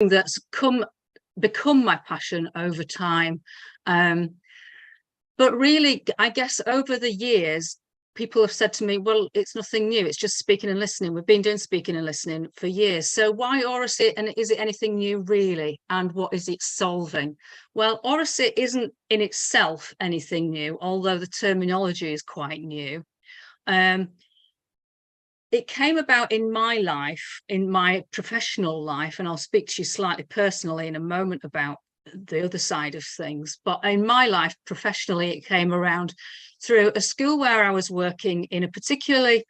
that's become my passion over time. But really, I guess over the years, people have said to me, well, it's nothing new. It's just speaking and listening. We've been doing speaking and listening for years. So why Oracy? And is it anything new, really? And what is it solving? Well, Oracy isn't in itself anything new, although the terminology is quite new. It came about in my life, in my professional life, and I'll speak to you slightly personally in a moment about the other side of things. But in my life, professionally, it came around through a school where I was working in a particularly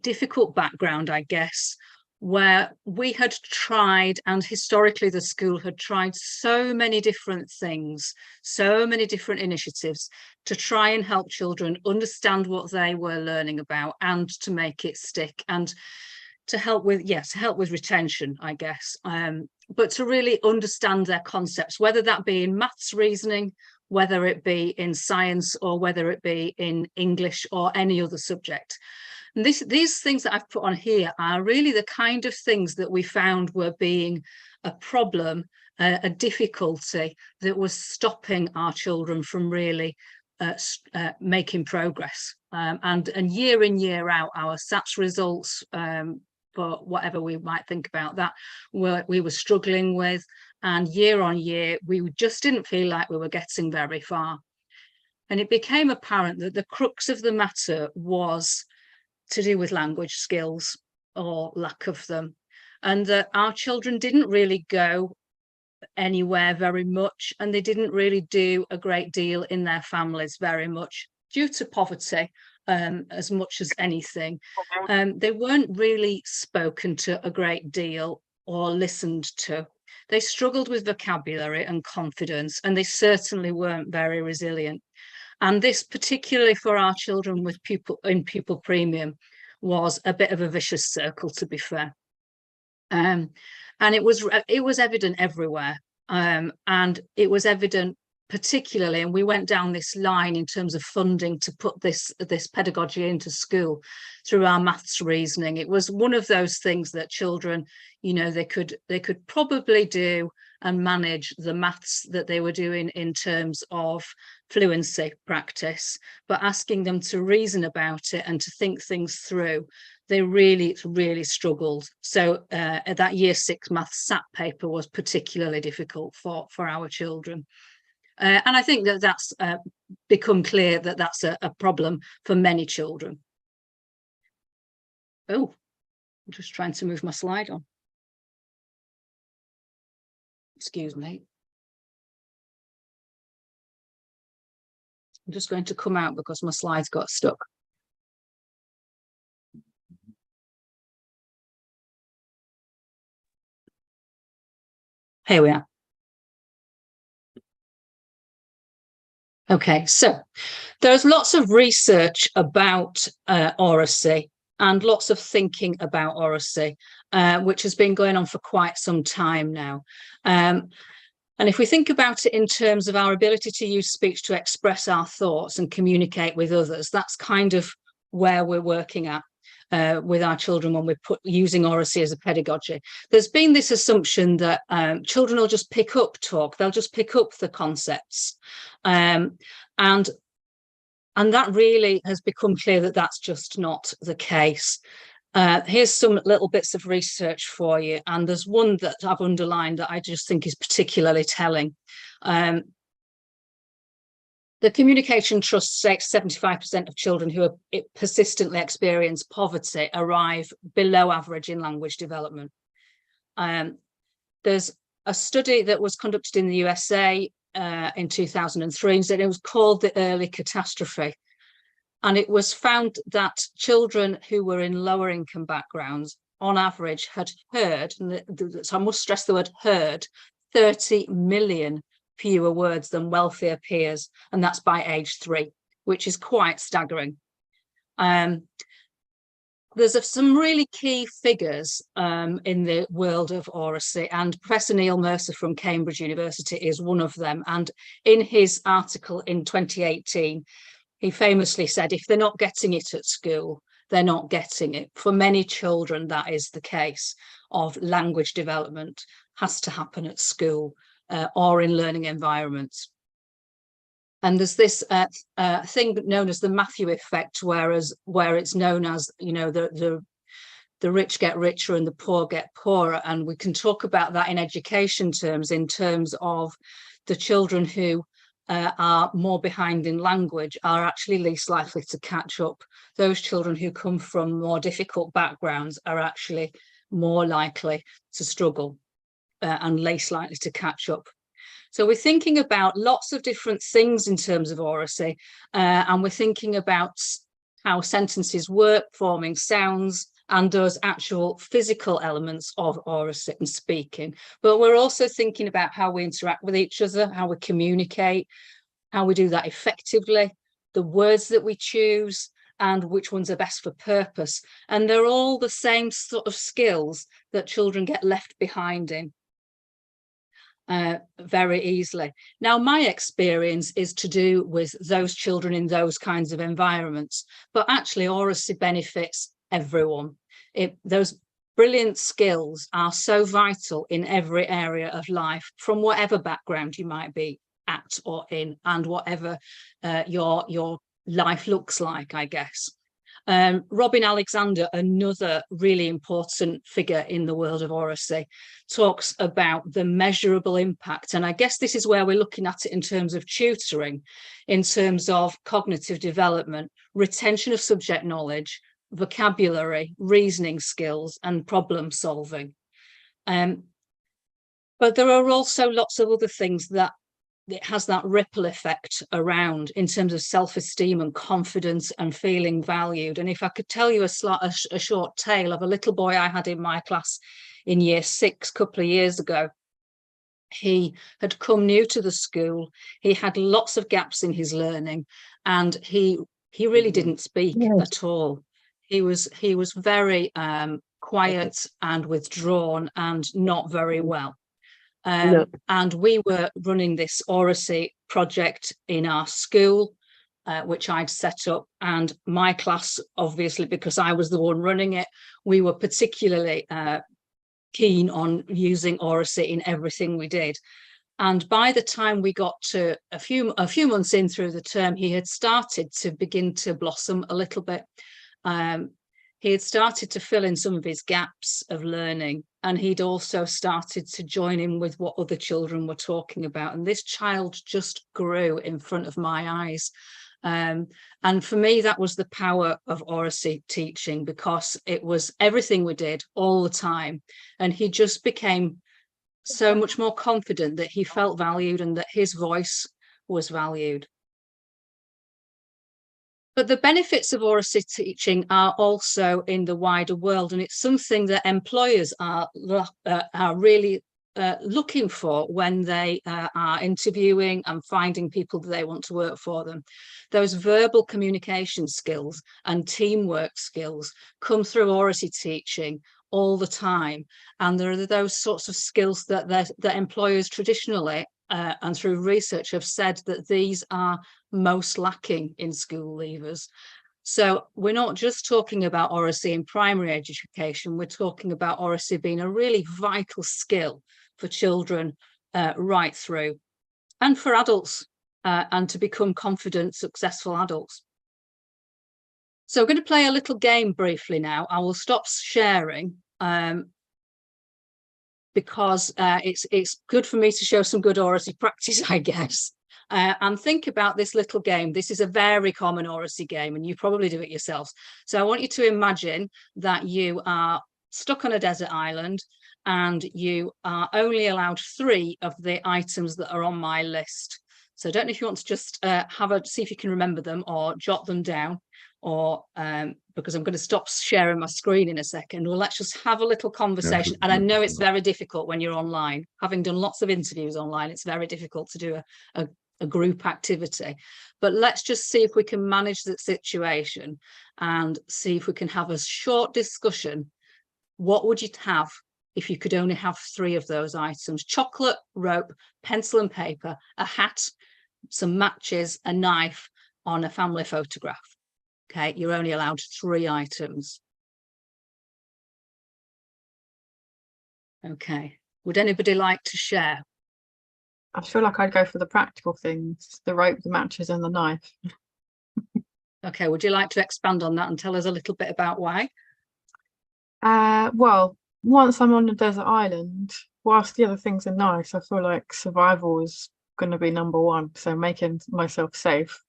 difficult background, I guess, where we had tried, and historically the school had tried so many different things, so many different initiatives to try and help children understand what they were learning about and to make it stick and to help with, yes, help with retention, I guess, but to really understand their concepts, whether that be in maths reasoning, whether it be in science, or whether it be in English or any other subject. And these things that I've put on here are really the kind of things that we found were being a problem, a difficulty that was stopping our children from really making progress. And year in, year out, our SATs results, for whatever we might think about that, we were struggling with. And year on year, we just didn't feel like we were getting very far. And it became apparent that the crux of the matter was to do with language skills or lack of them, and that our children didn't really go anywhere very much, and they didn't really do a great deal in their families very much due to poverty, as much as anything. They weren't really spoken to a great deal or listened to. They struggled with vocabulary and confidence, and they certainly weren't very resilient. And this, particularly for our children with pupil premium, was a bit of a vicious circle, to be fair. And it was evident everywhere. And it was evident particularly, and we went down this line in terms of funding to put this pedagogy into school through our maths reasoning. It was one of those things that children, you know, they could probably do and manage the maths that they were doing in terms of fluency practice, but asking them to reason about it and to think things through, they really struggled. So that year 6 maths SAT paper was particularly difficult for our children. And I think that that's become clear that that's a problem for many children. Oh, I'm just trying to move my slide on. Excuse me. I'm just going to come out because my slides got stuck. Here we are. Okay, so there's lots of research about Oracy and lots of thinking about Oracy, which has been going on for quite some time now. And if we think about it in terms of our ability to use speech to express our thoughts and communicate with others, that's kind of where we're working at with our children when we're using Oracy as a pedagogy. There's been this assumption that children will just pick up talk, they'll just pick up the concepts. And that really has become clear that that's just not the case. Here's some little bits of research for you, and there's one that I've underlined that I just think is particularly telling. The Communication Trust states 75% of children who persistently experience poverty arrive below average in language development. There's a study that was conducted in the USA in 2003, and it was called the Early Catastrophe. And it was found that children who were in lower income backgrounds, on average, had heard, so I must stress the word heard, 30 million fewer words than wealthier peers, and that's by age 3, which is quite staggering. There's some really key figures in the world of Oracy, and Professor Neil Mercer from Cambridge University is one of them. And in his article in 2018, he famously said, if they're not getting it at school, they're not getting it. For many children, that is the case. of language development has to happen at school or in learning environments. And there's this thing known as the Matthew effect, where it's known as, you know, the rich get richer and the poor get poorer. And we can talk about that in education terms, in terms of the children who are more behind in language are actually least likely to catch up. Those children who come from more difficult backgrounds are actually more likely to struggle and less likely to catch up. So we're thinking about lots of different things in terms of oracy, and we're thinking about how sentences work, forming sounds, and those actual physical elements of oracy and speaking. But we're also thinking about how we interact with each other, how we communicate, how we do that effectively, the words that we choose, and which ones are best for purpose. And they're all the same sort of skills that children get left behind in very easily. Now, my experience is to do with those children in those kinds of environments, but actually oracy benefits everyone. Those brilliant skills are so vital in every area of life, from whatever background you might be at or in, and whatever your life looks like, I guess. Robin Alexander, another really important figure in the world of oracy, talks about the measurable impact. And I guess this is where we're looking at it in terms of tutoring, in terms of cognitive development, retention of subject knowledge, vocabulary, reasoning skills, and problem solving. But there are also lots of other things that it has that ripple effect around in terms of self-esteem and confidence and feeling valued. And if I could tell you a short tale of a little boy I had in my class in year 6 a couple of years ago. He had come new to the school. He had lots of gaps in his learning, and he really didn't speak at all. He was very quiet and withdrawn and not very well. And we were running this oracy project in our school, which I'd set up, and my class, obviously, because I was the one running it, we were particularly keen on using oracy in everything we did. And by the time we got to a few months in through the term, he had started to begin to blossom a little bit. He had started to fill in some of his gaps of learning, and he'd also started to join in with what other children were talking about. And this child just grew in front of my eyes. And for me, that was the power of oracy teaching, because it was everything we did all the time. And he just became so much more confident that he felt valued and that his voice was valued. But the benefits of oracy teaching are also in the wider world, and it's something that employers are really looking for when they are interviewing and finding people that they want to work for them. Those verbal communication skills and teamwork skills come through oracy teaching all the time, and there are those sorts of skills that employers traditionally and through research have said that these are most lacking in school leavers. So we're not just talking about oracy in primary education, we're talking about oracy being a really vital skill for children right through, and for adults, and to become confident, successful adults. So we're going to play a little game briefly now. I will stop sharing because it's good for me to show some good oracy practice, I guess. And think about this little game. This is a very common oracy game, and you probably do it yourselves. So I want you to imagine that you are stuck on a desert island, and you are only allowed 3 of the items that are on my list. So I don't know if you want to just see if you can remember them or jot them down, or because I'm going to stop sharing my screen in a second. Well, let's just have a little conversation. And I know it's very difficult when you're online. Having done lots of interviews online, it's very difficult to do a group activity. But let's just see if we can manage the situation and see if we can have a short discussion. What would you have if you could only have 3 of those items? Chocolate, rope, pencil and paper, a hat, some matches, a knife on a family photograph. Okay, you're only allowed 3 items. Okay. Would anybody like to share? I feel like I'd go for the practical things, the rope, the matches, and the knife. Okay, would you like to expand on that and tell us a little bit about why? Well, once I'm on a desert island, whilst the other things are nice, I feel like survival is going to be number one. So making myself safe,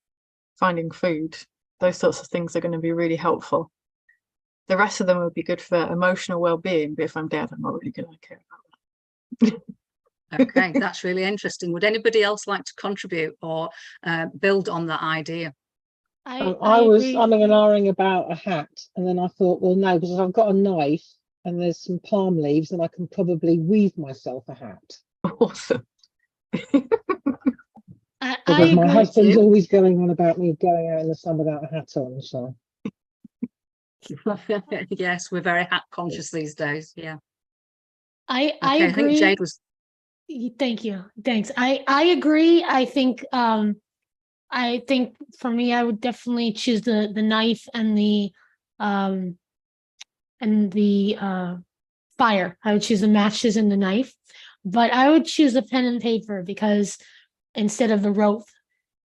finding food, those sorts of things are going to be really helpful. The rest of them would be good for emotional well-being, but if I'm dead, I'm not really going to care about that. Okay, that's really interesting. Would anybody else like to contribute or build on that idea? I was umming and ahhing about a hat, and then I thought, well, no, because I've got a knife and there's some palm leaves, and I can probably weave myself a hat. Awesome. Because my husband's always going on about me going out in the sun without a hat on. So yes, we're very hat conscious these days. Yeah. I agree. I think Jade was. Thank you. Thanks. I agree. I think for me, I would definitely choose the knife and the fire. I would choose the matches and the knife, but I would choose a pen and paper because instead of the rope,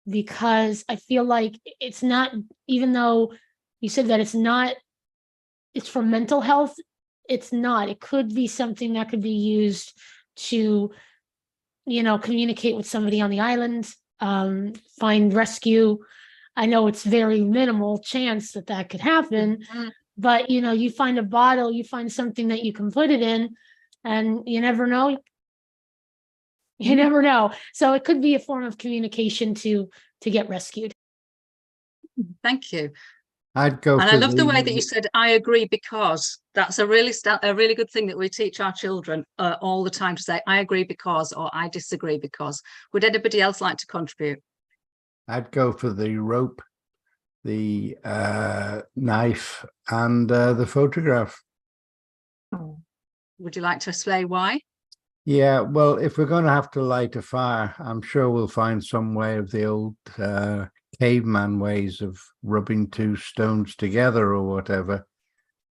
because I feel like it's not, even though you said that it's for mental health, it's not. It could be something that could be used to, communicate with somebody on the island, find rescue. I know it's very minimal chance that could happen, but you find a bottle, you find something that you can put it in, and you never know. You never know. So it could be a form of communication to get rescued. Thank you. I'd go. And I love the way that you said, I agree, because that's a really good thing that we teach our children all the time, to say, I agree because, or I disagree because. Would anybody else like to contribute? I'd go for the rope, the knife, and the photograph. Would you like to explain why? Yeah, well, if we're going to have to light a fire, I'm sure we'll find some way of the old caveman ways of rubbing two stones together or whatever.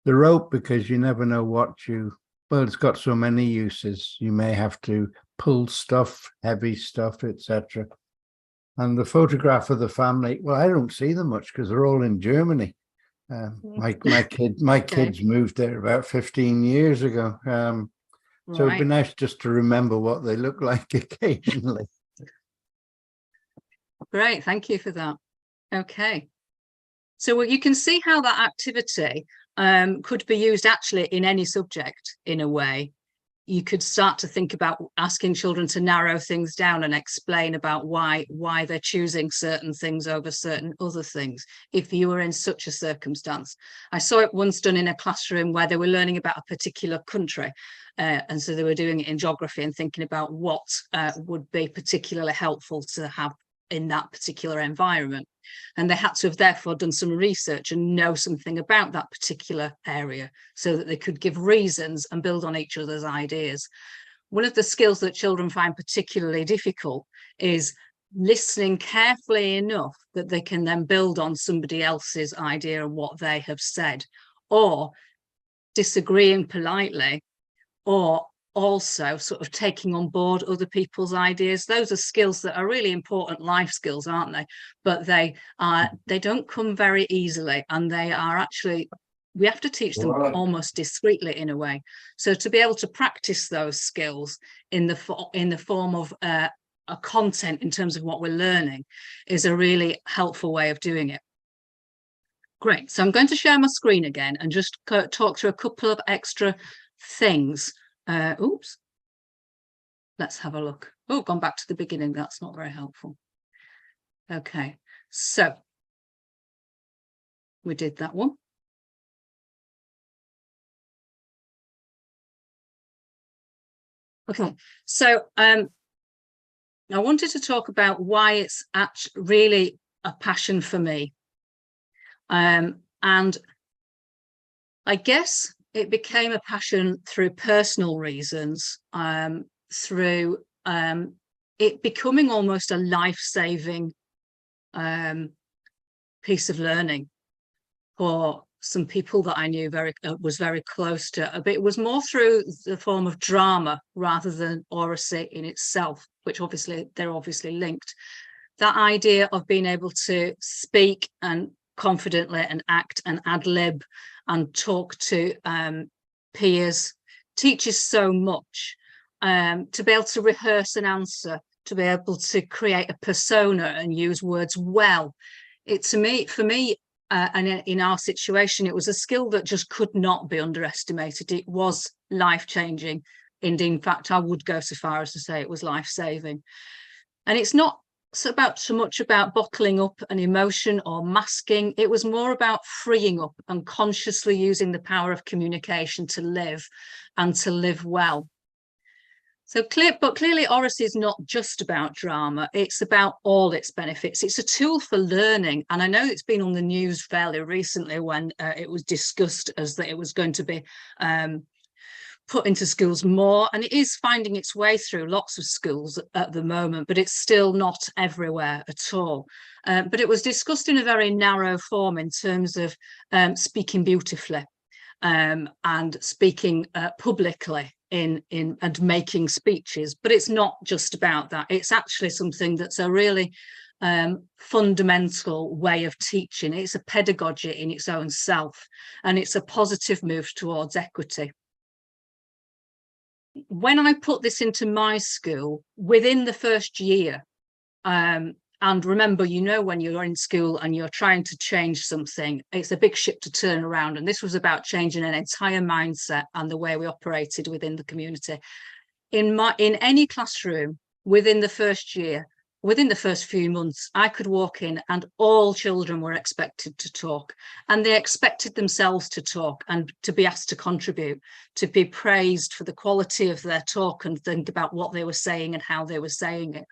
The rope, because you never know well, it's got so many uses. You may have to pull stuff, heavy stuff, etc. And the photograph of the family, well, I don't see them much because they're all in Germany. My kids moved there about 15 years ago. So it'd be nice just to remember what they look like occasionally. Great, thank you for that. Okay. So you can see how that activity could be used actually in any subject in a way. You could start to think about asking children to narrow things down and explain about why they're choosing certain things over certain other things if you were in such a circumstance. I saw it once done in a classroom where they were learning about a particular country, and so they were doing it in geography and thinking about what would be particularly helpful to have in that particular environment. And they had to have therefore done some research and know something about that particular area so that they could give reasons and build on each other's ideas. One of the skills that children find particularly difficult is listening carefully enough that they can then build on somebody else's idea and what they have said, or disagreeing politely, or also sort of taking on board other people's ideas. Those are skills that are really important life skills, aren't they? But they don't come very easily, and they are actually, we have to teach them almost discreetly in a way. So to be able to practice those skills in the form of a content in terms of what we're learning is a really helpful way of doing it. Great. So I'm going to share my screen again and just talk through a couple of extra things. Oops, let's have a look. Oh, gone back to the beginning. That's not very helpful. Okay, so we did that one. Okay, so I wanted to talk about why it's actually really a passion for me. And I guess it became a passion through personal reasons, through it becoming almost a life-saving piece of learning for some people that I knew was very close to, but it was more through the form of drama rather than oracy in itself, which obviously they're obviously linked. That idea of being able to speak and confidently and act and ad lib and talk to peers teaches so much. To be able to rehearse an answer, to be able to create a persona and use words well, for me, and in our situation, it was a skill that just could not be underestimated. It was life-changing. And in fact, I would go so far as to say it was life-saving. And it's not so much about bottling up an emotion or masking. It was more about freeing up and consciously using the power of communication to live and to live well. But clearly Oracy is not just about drama. It's about all its benefits. It's a tool for learning. And I know it's been on the news fairly recently when it was discussed as that it was going to be put into schools more. And it is finding its way through lots of schools at the moment, but it's still not everywhere at all. But it was discussed in a very narrow form in terms of speaking beautifully and speaking publicly and making speeches. But it's not just about that. It's actually something that's a really fundamental way of teaching. It's a pedagogy in its own self, and it's a positive move towards equity. When I put this into my school, within the first year, and remember, when you're in school and you're trying to change something, it's a big ship to turn around. And this was about changing an entire mindset and the way we operated within the community. In any classroom, within the first year, within the first few months, I could walk in and all children were expected to talk, and they expected themselves to talk and to be asked to contribute, to be praised for the quality of their talk and think about what they were saying and how they were saying it,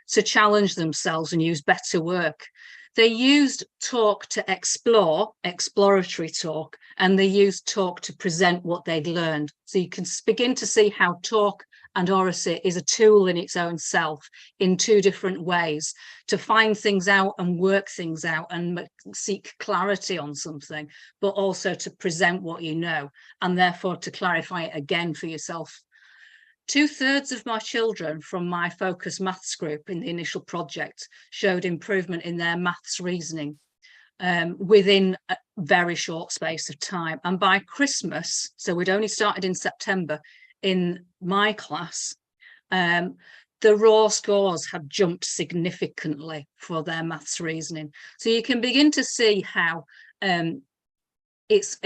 to challenge themselves and use better work. They used talk to explore, exploratory talk, and they used talk to present what they'd learned. So you can begin to see how talk and oracy is a tool in its own self in two different ways, to find things out and work things out and seek clarity on something, but also to present what you know, and therefore to clarify it again for yourself. 2/3 of my children from my focus maths group in the initial project showed improvement in their maths reasoning within a very short space of time. And by Christmas, so we'd only started in September, in my class, the raw scores had jumped significantly for their maths reasoning. So you can begin to see how it is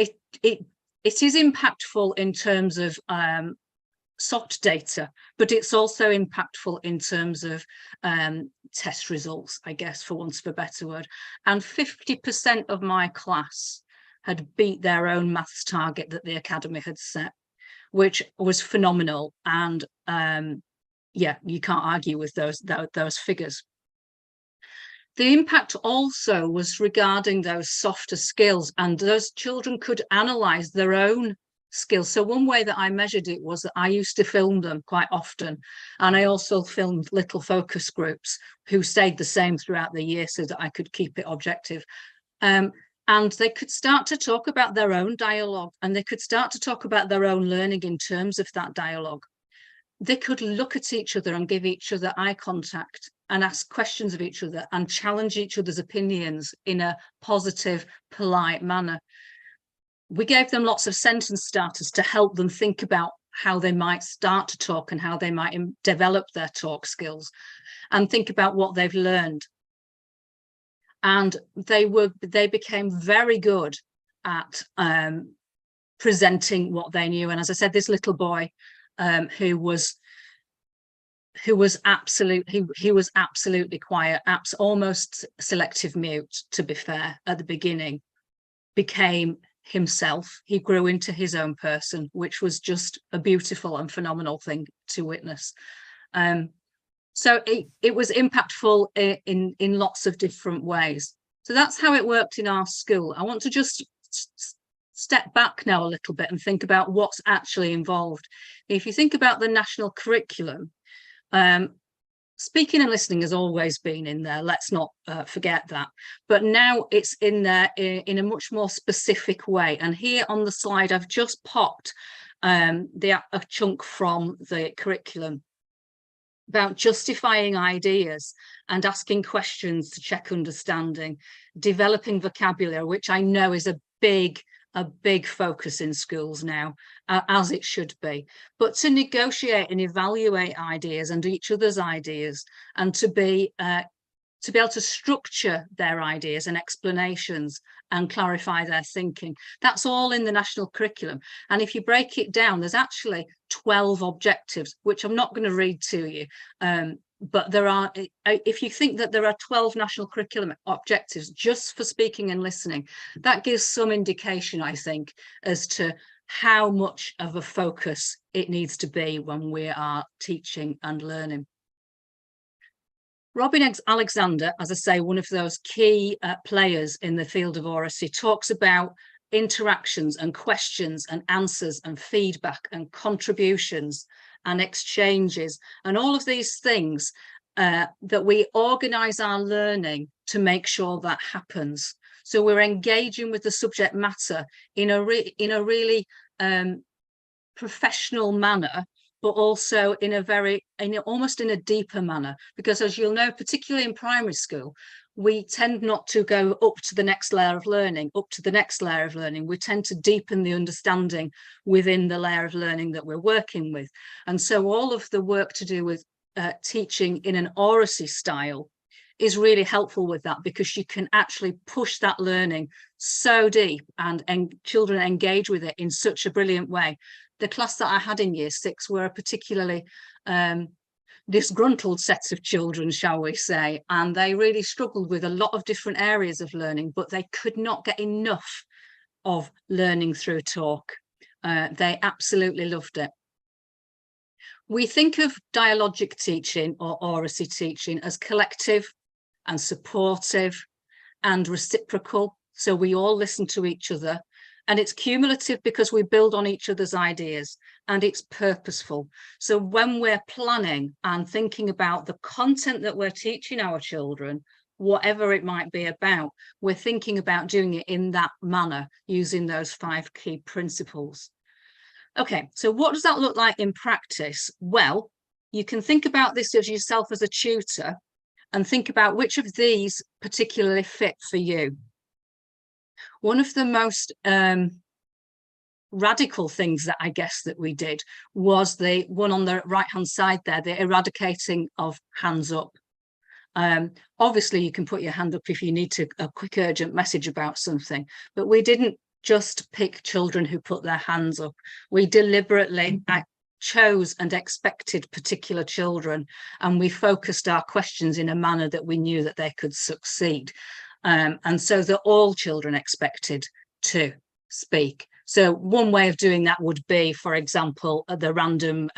impactful in terms of soft data, but it's also impactful in terms of test results, I guess, for want of a better word. And 50% of my class had beat their own maths target that the academy had set, which was phenomenal. And yeah, you can't argue with those figures. The impact also was regarding those softer skills, and those children could analyze their own skills. So one way that I measured it was that I used to film them quite often, and I also filmed little focus groups who stayed the same throughout the year so that I could keep it objective. And they could start to talk about their own dialogue, and they could start to talk about their own learning in terms of that dialogue. They could look at each other and give each other eye contact and ask questions of each other and challenge each other's opinions in a positive, polite manner. We gave them lots of sentence starters to help them think about how they might start to talk and how they might develop their talk skills and think about what they've learned. And they became very good at presenting what they knew. And as I said, this little boy who was absolutely quiet, almost selective mute, to be fair, at the beginning, became himself. He grew into his own person, which was just a beautiful and phenomenal thing to witness. So it was impactful in lots of different ways. So that's how it worked in our school. I want to just step back now a little bit and think about what's actually involved. If you think about the national curriculum, speaking and listening has always been in there. Let's not forget that. But now it's in there in a much more specific way. And here on the slide, I've just popped a chunk from the curriculum about justifying ideas and asking questions to check understanding, developing vocabulary, which I know is a big focus in schools now, as it should be, but to negotiate and evaluate ideas and each other's ideas, and to be able to structure their ideas and explanations and clarify their thinking. That's all in the national curriculum. And if you break it down, there's actually 12 objectives, which I'm not going to read to you. But there are, if you think that there are 12 national curriculum objectives just for speaking and listening, that gives some indication, I think, as to how much of a focus it needs to be when we are teaching and learning. Robin Alexander, as I say, one of those key players in the field of oracy, talks about interactions and questions and answers and feedback and contributions and exchanges and all of these things that we organise our learning to make sure that happens. So we're engaging with the subject matter in a really professional manner, but also in almost in a deeper manner, because as you'll know, particularly in primary school, we tend not to go up to the next layer of learning, We tend to deepen the understanding within the layer of learning that we're working with. And so all of the work to do with teaching in an oracy style is really helpful with that, because you can actually push that learning so deep and children engage with it in such a brilliant way. The class that I had in year 6 were a particularly disgruntled set of children, shall we say, and they really struggled with a lot of different areas of learning, but they could not get enough of learning through talk. They absolutely loved it. We think of dialogic teaching or oracy teaching as collective and supportive and reciprocal. So we all listen to each other. And it's cumulative because we build on each other's ideas, and it's purposeful. So when we're planning and thinking about the content that we're teaching our children, whatever it might be about, we're thinking about doing it in that manner, using those 5 key principles. Okay, so what does that look like in practice? Well, you can think about this as yourself as a tutor and think about which of these particularly fit for you. One of the most radical things that I guess that we did was the one on the right hand side there, the eradicating of hands up. Obviously you can put your hand up if you need a quick urgent message about something, but we didn't just pick children who put their hands up. We deliberately chose and expected particular children, and we focused our questions in a manner that we knew that they could succeed. And so that all children expected to speak. So one way of doing that would be, for example, the random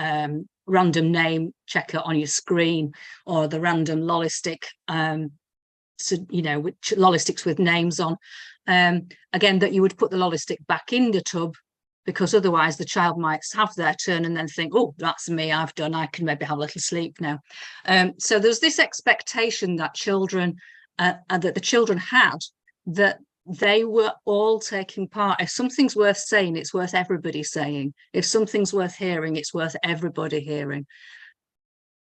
name checker on your screen, or the random lollistic, so, you know, lollistics with names on. Again, that you would put the lollistic back in the tub, because otherwise the child might have their turn and then think, oh, that's me, I've done, I can maybe have a little sleep now. So there's this expectation that children and that the children had, that they were all taking part. If something's worth saying, it's worth everybody saying. If something's worth hearing, it's worth everybody hearing.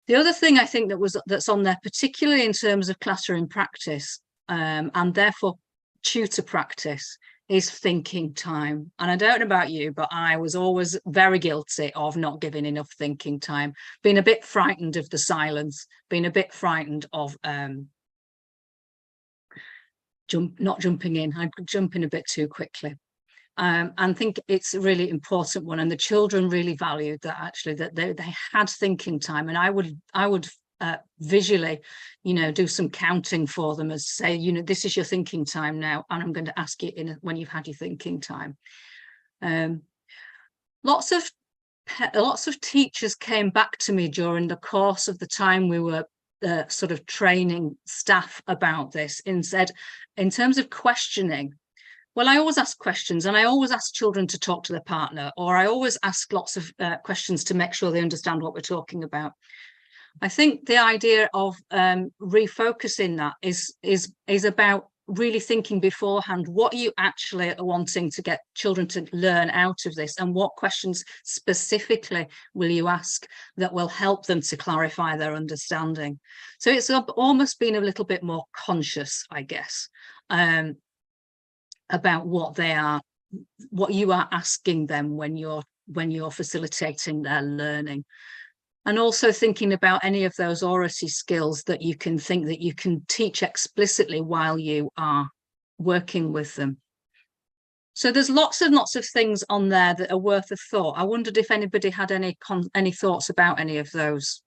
The other thing I think that's on there, particularly in terms of classroom practice, and therefore tutor practice, is thinking time. And I don't know about you, but I was always very guilty of not giving enough thinking time, being a bit frightened of the silence, being a bit frightened of not jumping in. I'd jump in a bit too quickly. And think it's a really important one, and the children really valued that, actually, that they had thinking time. And I would visually, you know, do some counting for them, as say, you know, this is your thinking time now, and I'm going to ask you when you've had your thinking time. Lots of teachers came back to me during the course of the time we were sort of training staff about this, and said, in terms of questioning, well, I always ask questions, and I always ask children to talk to their partner, or I always ask lots of questions to make sure they understand what we're talking about. I think the idea of refocusing that is about really thinking beforehand, what you actually are wanting to get children to learn out of this, and what questions specifically will you ask that will help them to clarify their understanding. So it's almost been a little bit more conscious, I guess, about what you are asking them when you're facilitating their learning. And also thinking about any of those oracy skills that you can think that you can teach explicitly while you are working with them. So there's lots of things on there that are worth a thought. I wondered if anybody had any thoughts about any of those.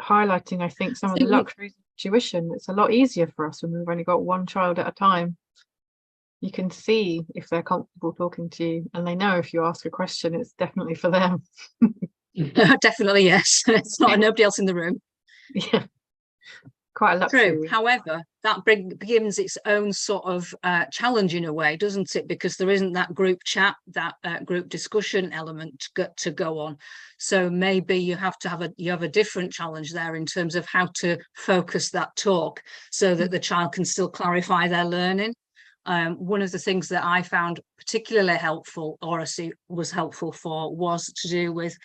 Highlighting, I think, some of the luxuries of tuition. It's a lot easier for us when we've only got one child at a time. You can see if they're comfortable talking to you, and they know if you ask a question, it's definitely for them. Definitely, yes. It's not nobody else in the room. Yeah, quite a luxury. True. However, that begins its own sort of challenge in a way, doesn't it? Because there isn't that group chat, that group discussion element to go on. So maybe you have a different challenge there in terms of how to focus that talk so that the child can still clarify their learning. One of the things that I found particularly helpful, Oracy was helpful for, was to do with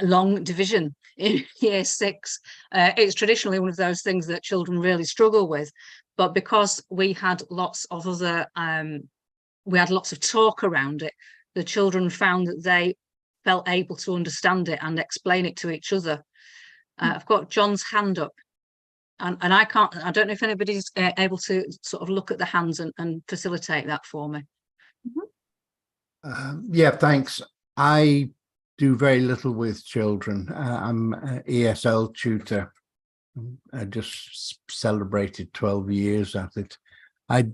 long division in year 6. It's traditionally one of those things that children really struggle with, but because we had lots of talk around it, the children found that they felt able to understand it and explain it to each other. I've got John's hand up, and I don't know if anybody's able to sort of look at the hands and facilitate that for me. Yeah, thanks. I do very little with children. I'm an ESL tutor. I just celebrated 12 years at it. I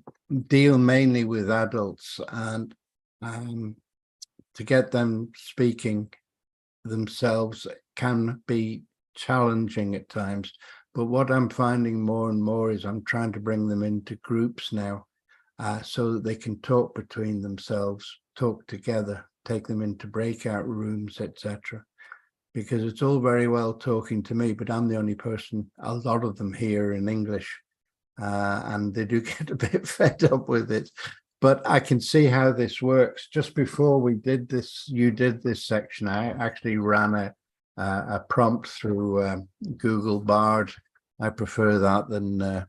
deal mainly with adults, and to get them speaking themselves can be challenging at times. But what I'm finding more and more is I'm trying to bring them into groups now, so that they can talk between themselves, talk together, take them into breakout rooms, etc. Because it's all very well talking to me, but I'm the only person, a lot of them here in English, and they do get a bit fed up with it. But I can see how this works. Just before we did this, you did this section, I actually ran a prompt through Google Bard. I prefer that than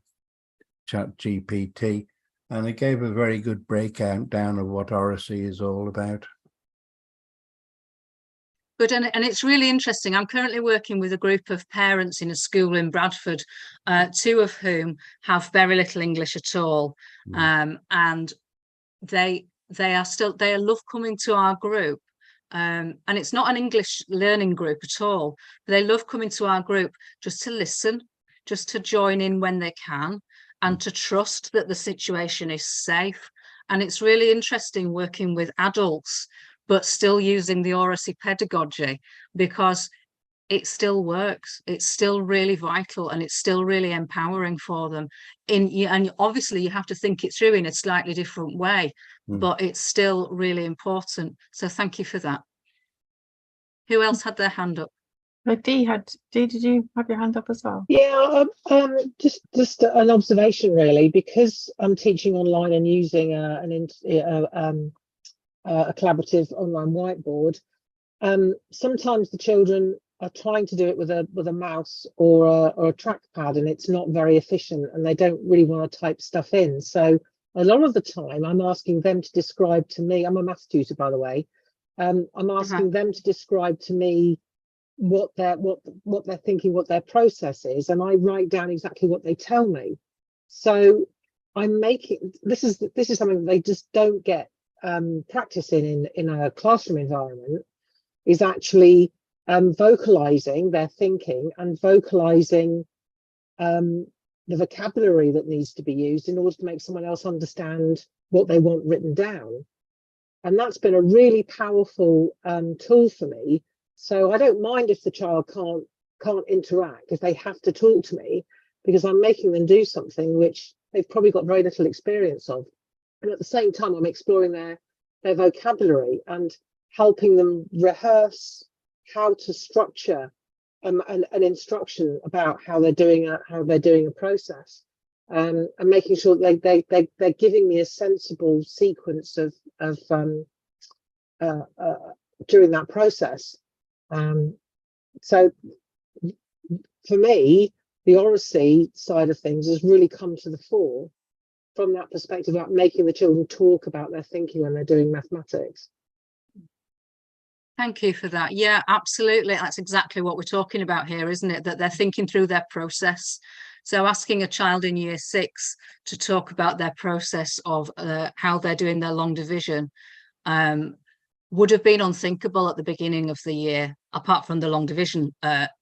ChatGPT, and it gave a very good breakout down of what Oracy is all about. Good, and it's really interesting. I'm currently working with a group of parents in a school in Bradford, 2 of whom have very little English at all, and they love coming to our group. And it's not an English learning group at all. They love coming to our group just to listen, just to join in when they can, and to trust that the situation is safe. And it's really interesting working with adults, but still using the Oracy pedagogy, because it still works. It's still really vital, and it's still really empowering for them. And obviously you have to think it through in a slightly different way, but it's still really important. So thank you for that. Who else had their hand up? Dee, did you have your hand up as well? Yeah, just an observation really, because I'm teaching online and using a collaborative online whiteboard. Sometimes the children are trying to do it with a mouse or a trackpad, and it's not very efficient, and they don't really want to type stuff in. So a lot of the time I'm asking them to describe to me, I'm a maths tutor, by the way, I'm asking them to describe to me what they're thinking, what their process is, and I write down exactly what they tell me. So I'm making this is something that they just don't get practice in a classroom environment, is actually vocalizing their thinking and vocalizing the vocabulary that needs to be used in order to make someone else understand what they want written down. And that's been a really powerful tool for me. So I don't mind if the child can't interact, if they have to talk to me, because I'm making them do something which they've probably got very little experience of. And at the same time, I'm exploring their vocabulary and helping them rehearse how to structure an instruction about how they're doing a process, and making sure they're giving me a sensible sequence of during that process. So for me, the Oracy side of things has really come to the fore from that perspective about making the children talk about their thinking when they're doing mathematics. Thank you for that. Yeah, absolutely. That's exactly what we're talking about here, isn't it? That they're thinking through their process. So asking a child in year 6 to talk about their process of how they're doing their long division would have been unthinkable at the beginning of the year, apart from the long division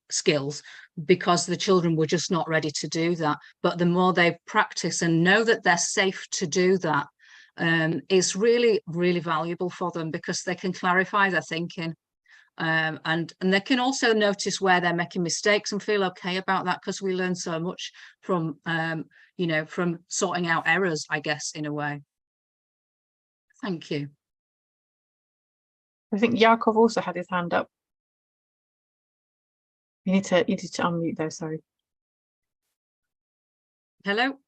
skills, because the children were just not ready to do that. But the more they practice and know that they're safe to do that, it's really, really valuable for them, because they can clarify their thinking. And they can also notice where they're making mistakes and feel okay about that, because we learn so much from, you know, from sorting out errors, I guess, in a way. Thank you. I think Yakov also had his hand up. You need to unmute though, sorry. Hello.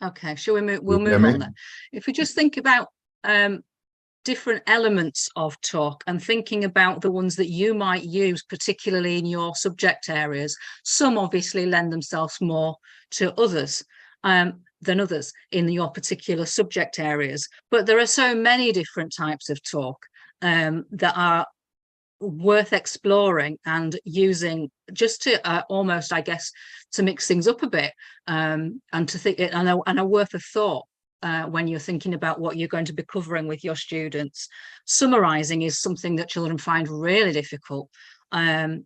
Okay, shall we move? We'll move on then. If we just think about different elements of talk and thinking about the ones that you might use, particularly in your subject areas, some obviously lend themselves more to others than others in your particular subject areas. But there are so many different types of talk that are worth exploring and using, just to almost, I guess, to mix things up a bit, and to think and are worth a thought when you're thinking about what you're going to be covering with your students. Summarizing is something that children find really difficult, and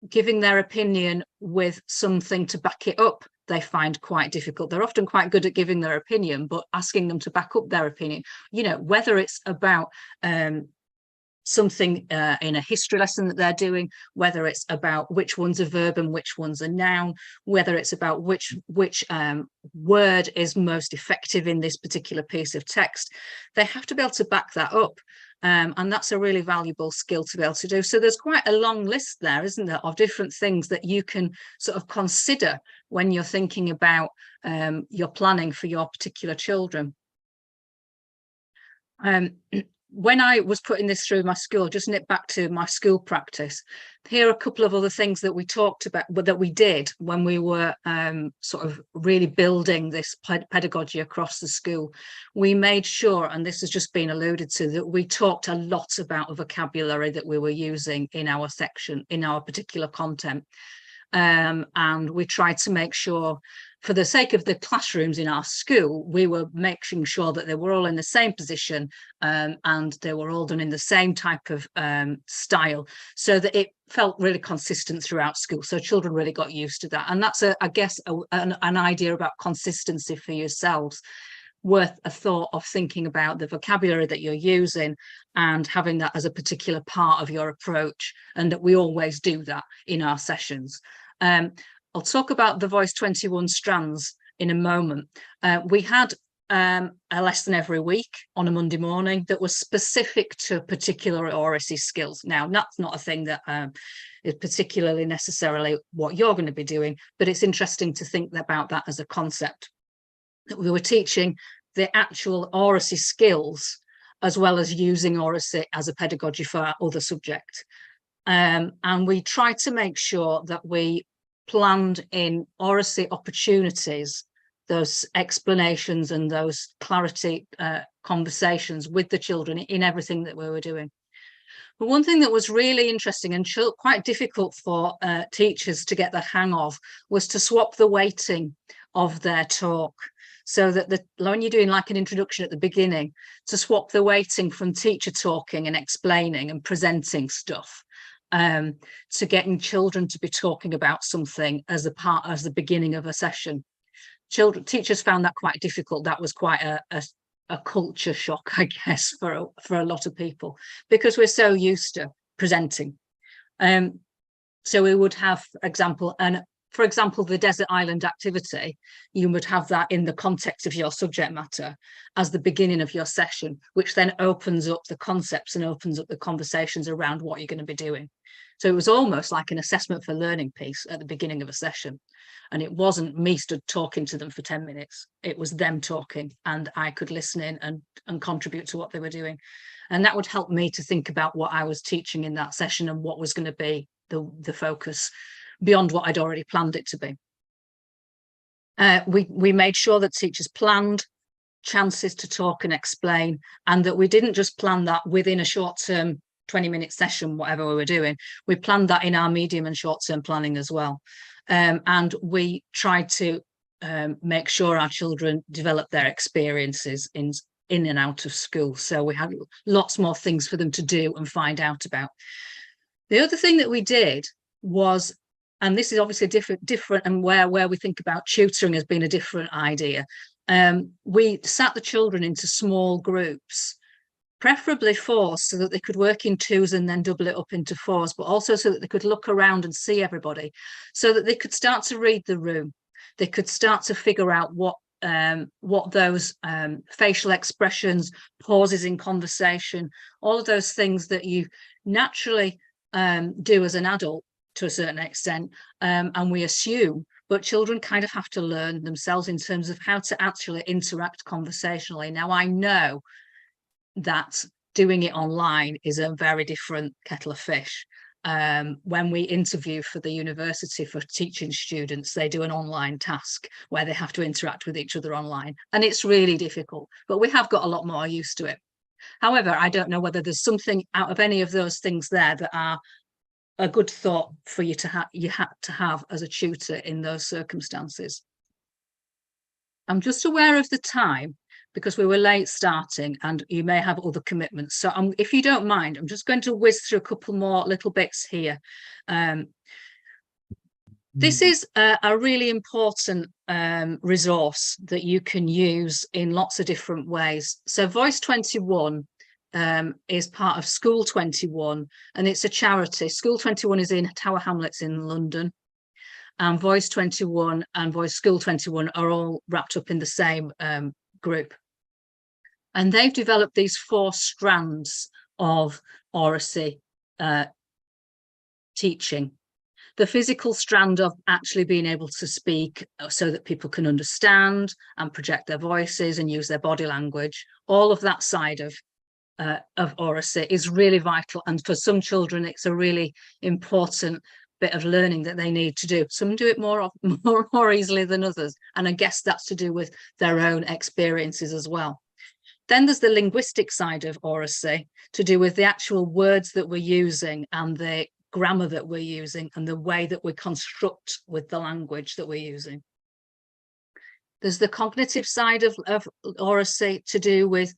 giving their opinion with something to back it up they find quite difficult. They're often quite good at giving their opinion, but asking them to back up their opinion, you know, whether it's about something in a history lesson that they're doing, whether it's about which one's a verb and which one's a noun, whether it's about which word is most effective in this particular piece of text, they have to be able to back that up. And that's a really valuable skill to be able to do. So there's quite a long list there, isn't there, of different things that you can sort of consider when you're thinking about your planning for your particular children. When I was putting this through my school, just nip back to my school practice, here are a couple of other things that we talked about, that we did when we were sort of really building this pedagogy across the school. We made sure, and this has just been alluded to, that we talked a lot about the vocabulary that we were using in our section, in our particular content. And we tried to make sure, for the sake of the classrooms in our school, we were making sure that they were all in the same position, and they were all done in the same type of style, so that it felt really consistent throughout school. So children really got used to that. And that's, I guess, an idea about consistency for yourselves, worth a thought of thinking about the vocabulary that you're using and having that as a particular part of your approach, and that we always do that in our sessions. I'll talk about the Voice 21 strands in a moment. We had a lesson every week on a Monday morning that was specific to particular Oracy skills. Now, that's not a thing that is particularly necessarily what you're going to be doing, but it's interesting to think about that as a concept, that we were teaching the actual Oracy skills as well as using Oracy as a pedagogy for our other subject. And we tried to make sure that we planned in Oracy opportunities those explanations and those clarity conversations with the children in everything that we were doing. But one thing that was really interesting and quite difficult for teachers to get the hang of was to swap the weighting of their talk, so that when you're doing like an introduction at the beginning, to swap the weighting from teacher talking and explaining and presenting stuff to getting children to be talking about something as the beginning of a session. Teachers found that quite difficult. That was quite a culture shock, I guess, for a lot of people, because we're so used to presenting. So we would have, for example, the desert island activity, you would have that in the context of your subject matter as the beginning of your session, which then opens up the concepts and opens up the conversations around what you're going to be doing. So it was almost like an assessment for learning piece at the beginning of a session. And it wasn't me stood talking to them for 10 minutes. It was them talking, and I could listen in and contribute to what they were doing. And that would help me to think about what I was teaching in that session and what was going to be the focus beyond what I'd already planned it to be. We made sure that teachers planned chances to talk and explain, and that we didn't just plan that within a short-term 20-minute session, whatever we were doing. We planned that in our medium and short-term planning as well. And we tried to make sure our children developed their experiences in and out of school. So we had lots more things for them to do and find out about. The other thing that we did was, and this is obviously different and where we think about tutoring as being a different idea. We sat the children into small groups, preferably 4, so that they could work in 2s and then double it up into 4s, but also so that they could look around and see everybody, so that they could start to read the room. They could start to figure out what those facial expressions, pauses in conversation, all of those things that you naturally do as an adult to a certain extent, and we assume, but children kind of have to learn themselves in terms of how to actually interact conversationally. Now, I know that doing it online is a very different kettle of fish. When we interview for the university for teaching students, they do an online task where they have to interact with each other online, and it's really difficult, but we have got a lot more used to it. However, I don't know whether there's something out of any of those things there that are a good thought for you to have as a tutor in those circumstances. I'm just aware of the time because we were late starting and you may have other commitments. So if you don't mind, I'm just going to whiz through a couple more little bits here. This is a really important resource that you can use in lots of different ways. So Voice 21 is part of School 21, and it's a charity. School 21 is in Tower Hamlets in London, and Voice 21 and School 21 are all wrapped up in the same group. And they've developed these 4 strands of Oracy teaching. The physical strand of actually being able to speak so that people can understand and project their voices and use their body language. All of that side of Oracy is really vital. And for some children, it's a really important bit of learning that they need to do. Some do it more easily than others. And I guess that's to do with their own experiences as well. Then there's the linguistic side of Oracy, to do with the actual words that we're using and the grammar that we're using and the way that we construct with the language that we're using. There's the cognitive side of Oracy, to do with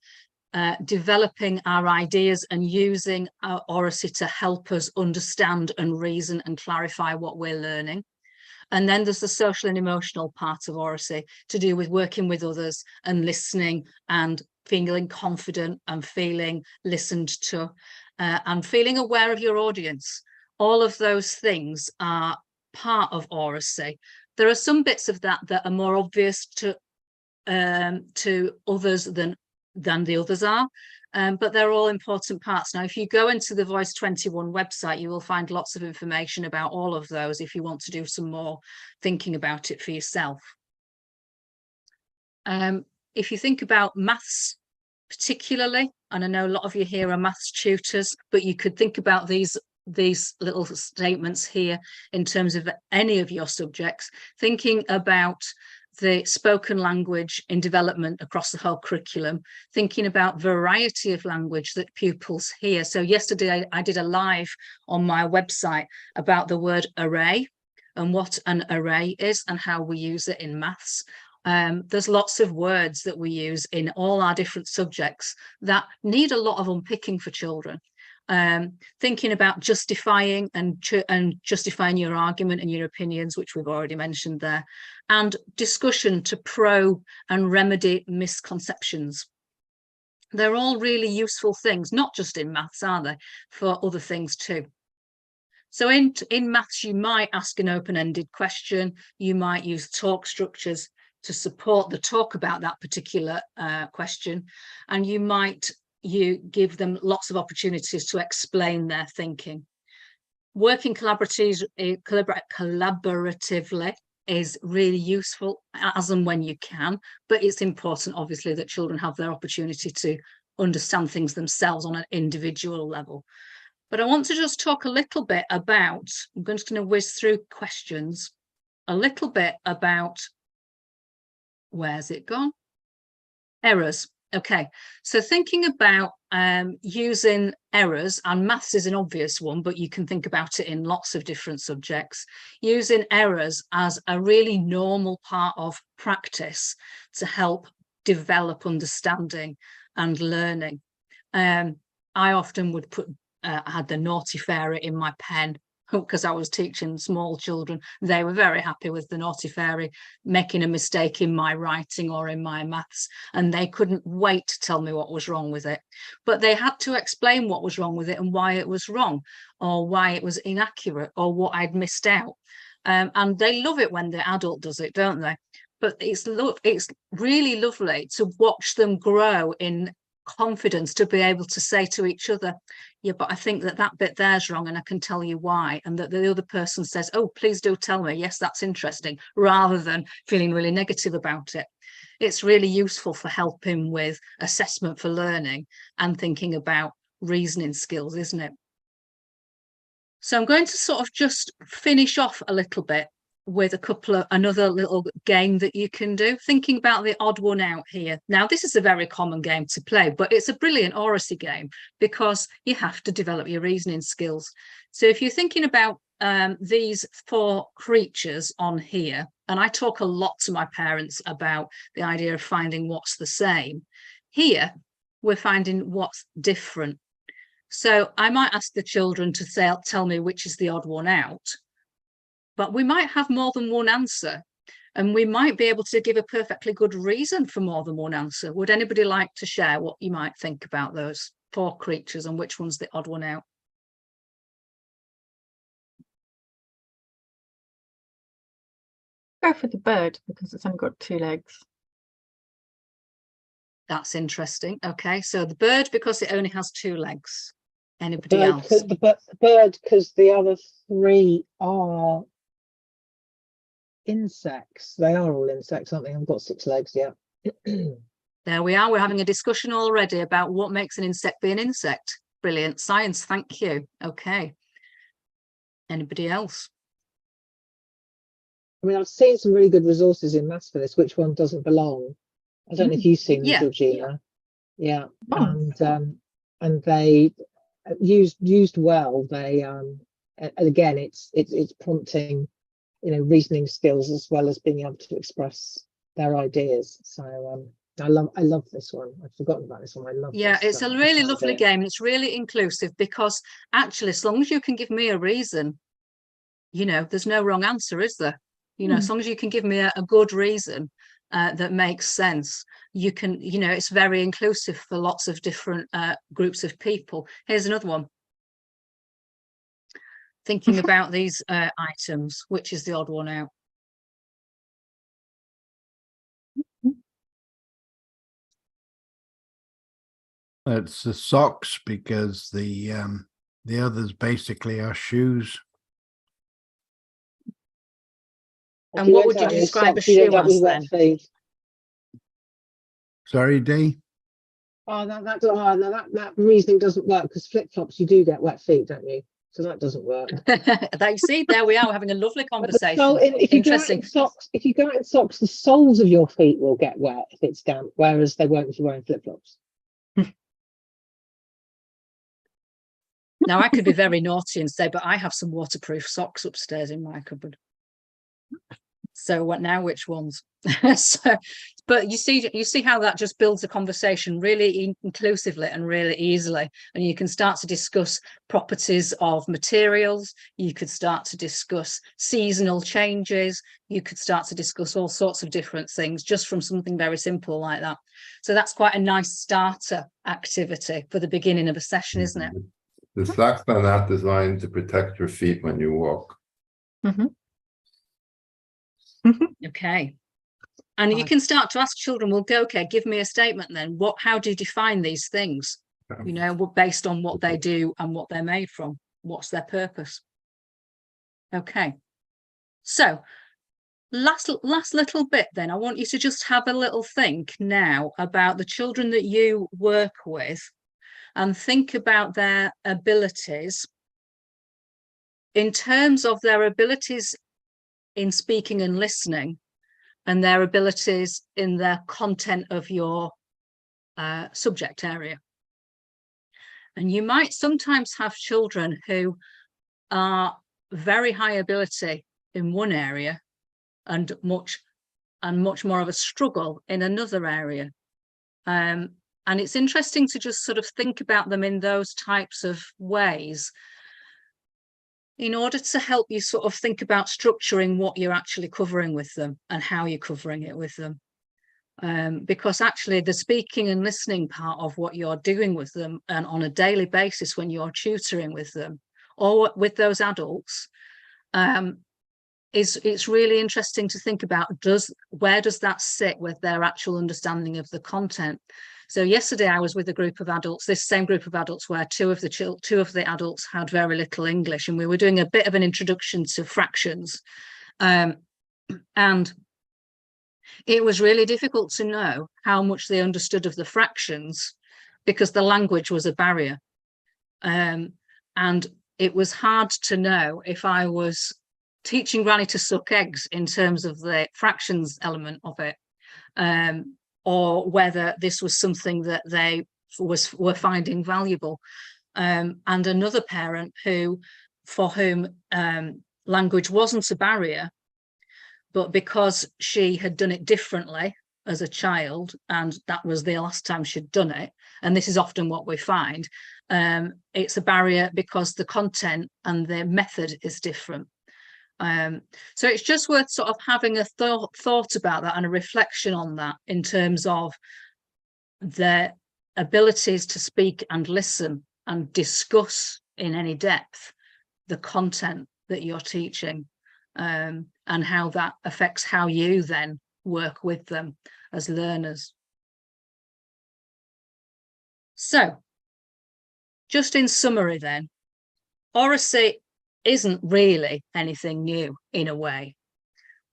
developing our ideas and using our Oracy to help us understand and reason and clarify what we're learning. And then there's the social and emotional part of Oracy, to do with working with others and listening and feeling confident and feeling listened to and feeling aware of your audience. All of those things are part of Oracy. There are some bits of that that are more obvious to others than the others are, but they're all important parts. Now, if you go into the Voice 21 website, you will find lots of information about all of those if you want to do some more thinking about it for yourself. If you think about maths particularly, and I know a lot of you here are maths tutors, but you could think about these little statements here in terms of any of your subjects, thinking about the spoken language in development across the whole curriculum, thinking about variety of language that pupils hear. So yesterday I did a live on my website about the word array and what an array is and how we use it in maths. There's lots of words that we use in all our different subjects that need a lot of unpicking for children. Thinking about justifying and justifying your argument and your opinions, which we've already mentioned there, and discussion to probe and remedy misconceptions. They're all really useful things, not just in maths, are they, for other things too. So in maths, you might ask an open-ended question. You might use talk structures to support the talk about that particular question. And you give them lots of opportunities to explain their thinking. Working collaboratively is really useful as and when you can, but it's important, obviously, that children have their opportunity to understand things themselves on an individual level. But I want to just talk a little bit about, I'm just going to whiz through questions, a little bit about, where's it gone? Errors. Okay, so thinking about using errors, and maths is an obvious one, but you can think about it in lots of different subjects, using errors as a really normal part of practice to help develop understanding and learning. I often would put, I had the naughty fairy in my pen because I was teaching small children. They were very happy with the naughty fairy making a mistake in my writing or in my maths, and they couldn't wait to tell me what was wrong with it. But they had to explain what was wrong with it and why it was wrong, or why it was inaccurate, or what I'd missed out. And they love it when the adult does it, don't they? But it's really lovely to watch them grow in confidence, to be able to say to each other, yeah, but I think that bit there's wrong and I can tell you why, and that the other person says, oh, please do tell me, yes, that's interesting, rather than feeling really negative about it. It's really useful for helping with assessment for learning and thinking about reasoning skills, isn't it? So I'm going to sort of just finish off a little bit with another little game that you can do, thinking about the odd one out here. Now, this is a very common game to play, but it's a brilliant Oracy game because you have to develop your reasoning skills. So if you're thinking about these 4 creatures on here, and I talk a lot to my parents about the idea of finding what's the same. Here, we're finding what's different. So I might ask the children to tell me which is the odd one out. But we might have more than one answer, and we might be able to give a perfectly good reason for more than one answer. Would anybody like to share what you might think about those 4 creatures and which one's the odd one out? Go for the bird because it's only got 2 legs. That's interesting. Okay, so the bird because it only has 2 legs. Anybody else? The bird because the other 3 are insects. They are all insects, aren't they? I've got 6 legs, yeah. There we are. We're having a discussion already about what makes an insect be an insect. Brilliant science, thank you. Okay. Anybody else? I mean, I've seen some really good resources in maths for this. Which one doesn't belong? I don't know if you've seen them, Georgina. Yeah. And they used well. They and again, it's prompting, reasoning skills as well as being able to express their ideas. So I love this one. I've forgotten about this one. I love this. It's a really lovely game. It's really inclusive because actually, as long as you can give me a reason, there's no wrong answer, is there? As long as you can give me a good reason that makes sense, you can, it's very inclusive for lots of different groups of people. Here's another one. Thinking about these items, which is the odd one out? It's the socks because the others basically are shoes. And what would you describe a shoe as then? Sorry, Dee? Oh, that reasoning doesn't work because flip-flops, you do get wet feet, don't you? So that doesn't work. You see, there we are, we're having a lovely conversation. If you go out in socks, the soles of your feet will get wet if it's damp, whereas they won't if you're wearing flip-flops. Now, I could be very naughty and say, but I have some waterproof socks upstairs in my cupboard. So what now? Which ones? But you see how that just builds a conversation really inclusively and really easily, and you can start to discuss properties of materials. You could start to discuss seasonal changes. You could start to discuss all sorts of different things just from something very simple like that. So that's quite a nice starter activity for the beginning of a session, isn't it? The socks are not designed to protect your feet when you walk. Okay. And you can start to ask children, well, go, okay, give me a statement then. How do you define these things? You know, based on what they do and what they're made from. What's their purpose? Okay. So last little bit then, I want you to just have a little think now about the children that you work with and think about their abilities in terms of their abilities in speaking and listening and their abilities in their content of your subject area. And you might sometimes have children who are very high ability in one area and much more of a struggle in another area. And it's interesting to just sort of think about them in those types of ways in order to help you sort of think about structuring what you're actually covering with them and how you're covering it with them. Because actually the speaking and listening part of what you're doing with them and on a daily basis when you're tutoring with them or with those adults, it's really interesting to think about where does that sit with their actual understanding of the content. So yesterday I was with a group of adults, this same group of adults where two of the adults had very little English, and we were doing a bit of an introduction to fractions. And it was really difficult to know how much they understood of the fractions because the language was a barrier. And it was hard to know if I was teaching Granny to suck eggs in terms of the fractions element of it, or whether this was something that they were finding valuable. And another parent for whom language wasn't a barrier, but because she had done it differently as a child, and that was the last time she'd done it, and this is often what we find, it's a barrier because the content and the method is different. So it's just worth sort of having a thought about that and a reflection on that in terms of their abilities to speak and listen and discuss in any depth the content that you're teaching, and how that affects how you then work with them as learners. So just in summary then, Oracy isn't really anything new in a way,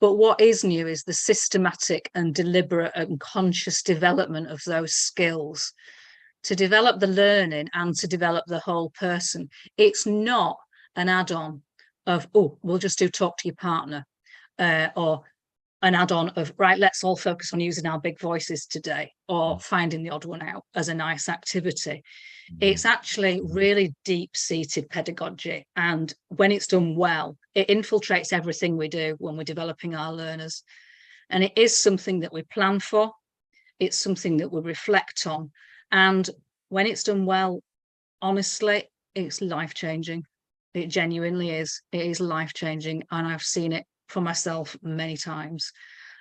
but what is new is the systematic and deliberate and conscious development of those skills to develop the learning and to develop the whole person. It's not an add-on of, oh, we'll just do talk to your partner, or an add-on of, right, let's all focus on using our big voices today, or finding the odd one out as a nice activity. It's actually really deep-seated pedagogy, and when it's done well, it infiltrates everything we do when we're developing our learners. And it is something that we plan for, it's something that we reflect on, and when it's done well, honestly, it's life-changing. It genuinely is. It is life-changing, and I've seen it for myself many times,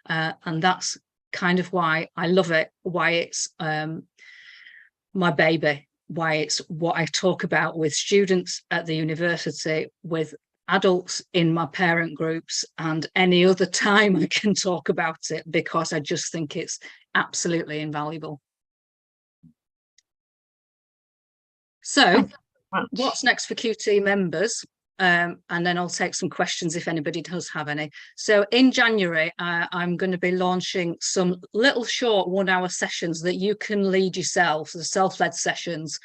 and that's kind of why I love it, why it's my baby, why it's what I talk about with students at the university, with adults in my parent groups, and any other time I can talk about it, because I just think it's absolutely invaluable. So what's next for QT members? And then I'll take some questions if anybody does have any. So in January, I'm going to be launching some little short 1-hour sessions that you can lead yourself, the self-led sessions,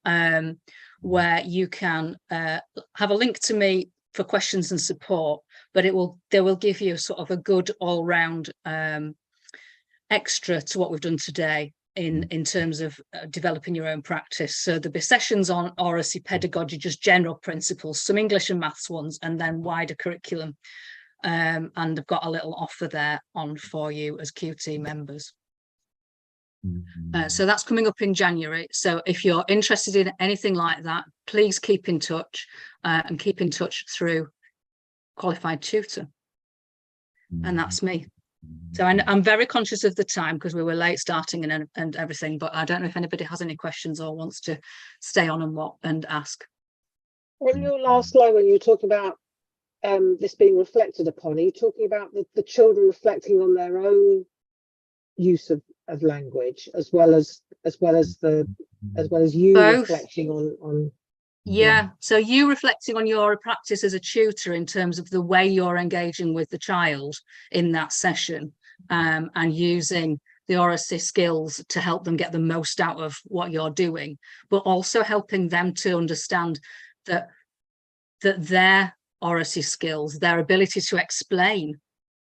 where you can have a link to me for questions and support, but they will give you sort of a good all-round extra to what we've done today in terms of developing your own practice. So there'll be sessions on Oracy pedagogy, just general principles, some English and maths ones, and then wider curriculum. And I've got a little offer there on for you as QT members. So that's coming up in January. So if you're interested in anything like that, please keep in touch, and keep in touch through Qualified Tutor. And that's me. So I'm very conscious of the time because we were late starting and everything, but I don't know if anybody has any questions or wants to stay on and ask. On your last line, when you were talking about this being reflected upon, are you talking about the children reflecting on their own use of language, as well as you Both. reflecting on Yeah, so you reflecting on your practice as a tutor in terms of the way you're engaging with the child in that session, and using the Oracy skills to help them get the most out of what you're doing, but also helping them to understand that their Oracy skills, their ability to explain,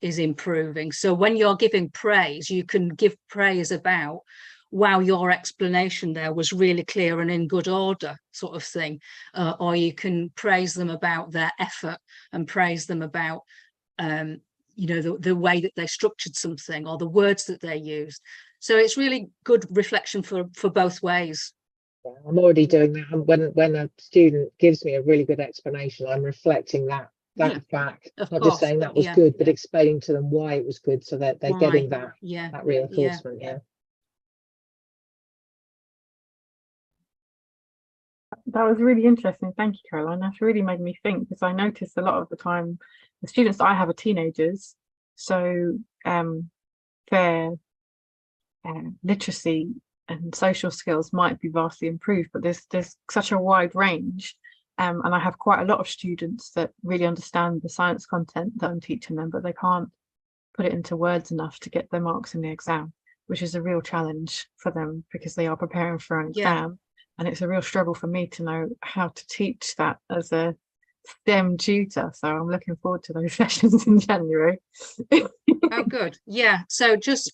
is improving. So when you're giving praise, you can give praise about, wow, your explanation there was really clear and in good order, sort of thing. Or you can praise them about their effort and praise them about, you know, the way that they structured something or the words that they used. So it's really good reflection for both ways. I'm already doing that. And when a student gives me a really good explanation, I'm reflecting that Yeah, back, of not course, just saying that was yeah, good, but explaining to them why it was good, so that they're why, getting that yeah, reinforcement. Yeah. That was really interesting. Thank you, Caroline. That's really made me think, because I notice a lot of the time the students that I have are teenagers, so their literacy and social skills might be vastly improved, but there's such a wide range. And I have quite a lot of students that really understand the science content that I'm teaching them, but they can't put it into words enough to get their marks in the exam, which is a real challenge for them because they are preparing for an exam. And it's a real struggle for me to know how to teach that as a STEM tutor. So I'm looking forward to those sessions in January. Oh, good. Yeah. So just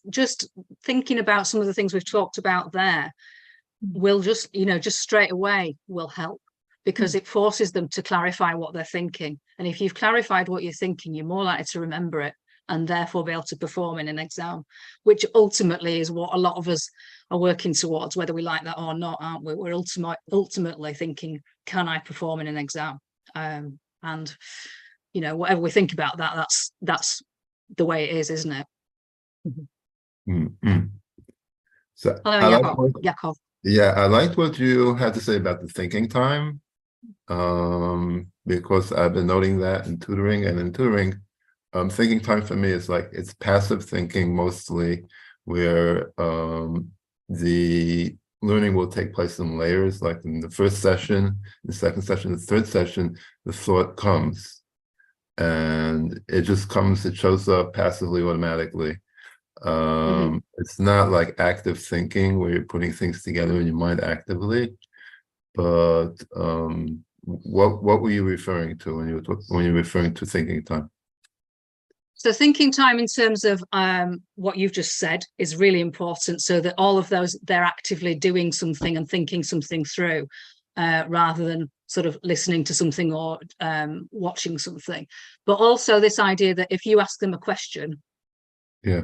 thinking about some of the things we've talked about there will just, you know, just straight away will help, because it forces them to clarify what they're thinking. And if you've clarified what you're thinking, you're more likely to remember it and therefore be able to perform in an exam, which ultimately is what a lot of us are working towards, whether we like that or not, aren't we? We're ultimately thinking, can I perform in an exam? And, you know, whatever we think about that, that's the way it is, isn't it? Mm-hmm. So Hello, Yakov. Yeah, I liked what you had to say about the thinking time, because I've been noting that in tutoring, and in tutoring, thinking time for me is like, it's passive thinking mostly, where the learning will take place in layers, like in the first session, the second session, the third session, the thought comes, and it just comes, it shows up passively, automatically. It's not like active thinking where you're putting things together in your mind actively, but what were you referring to when you're referring to thinking time? So thinking time in terms of what you've just said is really important, so that all of those, they're actively doing something and thinking something through, rather than sort of listening to something or watching something. But also this idea that if you ask them a question, yeah,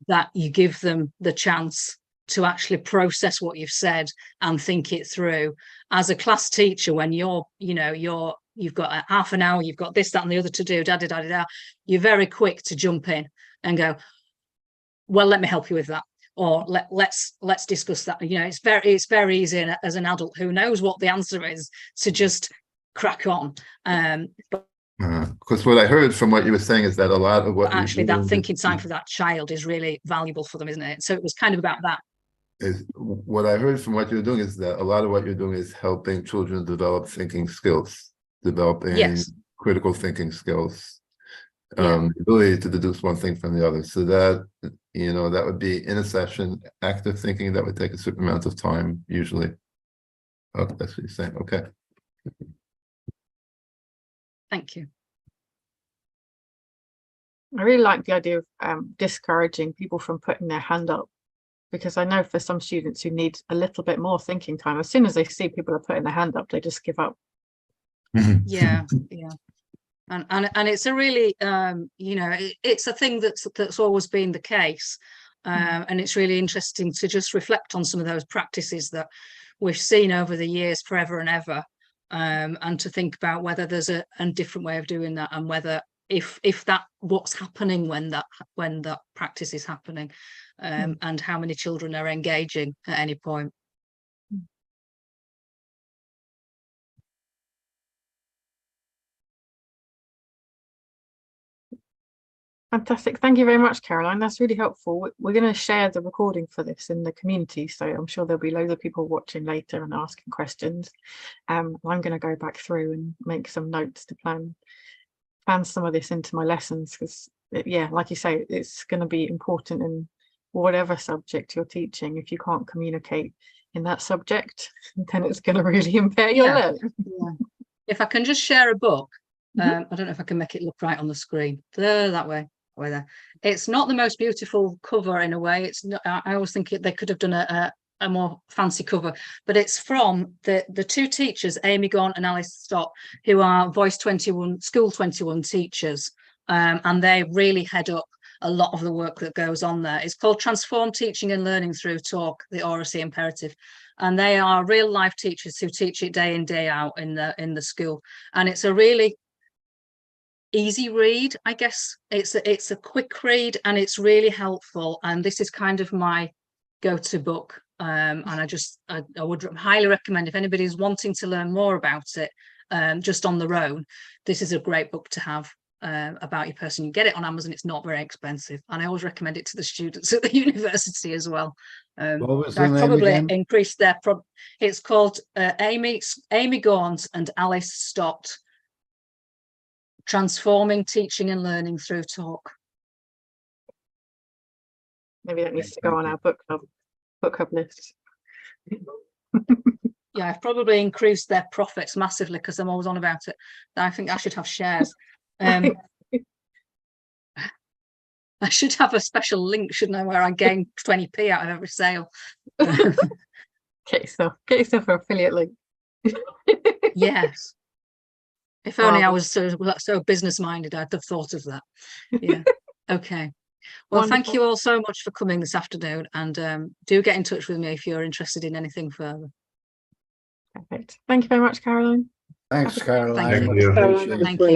that you give them the chance to actually process what you've said and think it through. As a class teacher, when you've got a half an hour, you've got this, that, and the other to do, you're very quick to jump in and go, well, let me help you with that, or let's discuss that. You know, it's very easy as an adult who knows what the answer is to just crack on. But because what I heard from what you were saying is that a lot of what actually that thinking time for that child is really valuable for them, isn't it? So it was kind of about that. Is what I heard from what you're doing is that a lot of what you're doing is helping children develop thinking skills, developing critical thinking skills, the ability to deduce one thing from the other. So that, you know, that would be in a session, active thinking that would take a certain amount of time usually. Okay, that's what you're saying. Okay. Thank you. I really like the idea of discouraging people from putting their hand up, because I know for some students who need a little bit more thinking time, as soon as they see people are putting their hand up, they just give up. Yeah. And it's a really it's a thing that's always been the case, and it's really interesting to just reflect on some of those practices that we've seen over the years forever and ever, and to think about whether there's a different way of doing that, and whether if that what's happening when that practice is happening, and how many children are engaging at any point. Fantastic. Thank you very much, Caroline. That's really helpful. We're going to share the recording for this in the community, so I'm sure there'll be loads of people watching later and asking questions. I'm going to go back through and make some notes to plan some of this into my lessons, because yeah, like you say, it's going to be important in whatever subject you're teaching. If you can't communicate in that subject, then it's going to really impair your learning. Yeah. If I can just share a book, I don't know if I can make it look right on the screen. That way there. It's not the most beautiful cover in a way. It's not, I always think they could have done a more fancy cover, but it's from the two teachers, Amy Gaunt and Alice Stott, who are Voice 21, School 21 teachers, and they really head up a lot of the work that goes on there. It's called Transform Teaching and Learning Through Talk, the Oracy Imperative, and they are real life teachers who teach it day in, day out in the school, and it's a really easy read. I guess it's a quick read, and it's really helpful, and this is kind of my go-to book, and I would highly recommend, if anybody's wanting to learn more about it just on their own, this is a great book to have about your person. You get it on Amazon, it's not very expensive, and I always recommend it to the students at the university as well. What was the I've name probably again? increased their it's called Amy Gaunt and Alice Stott, Transforming Teaching and Learning Through Talk. Maybe that needs to go on our book club list. Yeah, I've probably increased their profits massively because I'm always on about it. I think I should have shares. I should have a special link, shouldn't I, where I gain 20p out of every sale. Get yourself an affiliate link. Yes. If only I was so business minded, I'd have thought of that. Yeah. Okay. Well, Wonderful. thank you all so much for coming this afternoon, and do get in touch with me if you're interested in anything further. Perfect. Thank you very much, Caroline. Thanks, Caroline. Thank you. Caroline, that was Thank you. brilliant.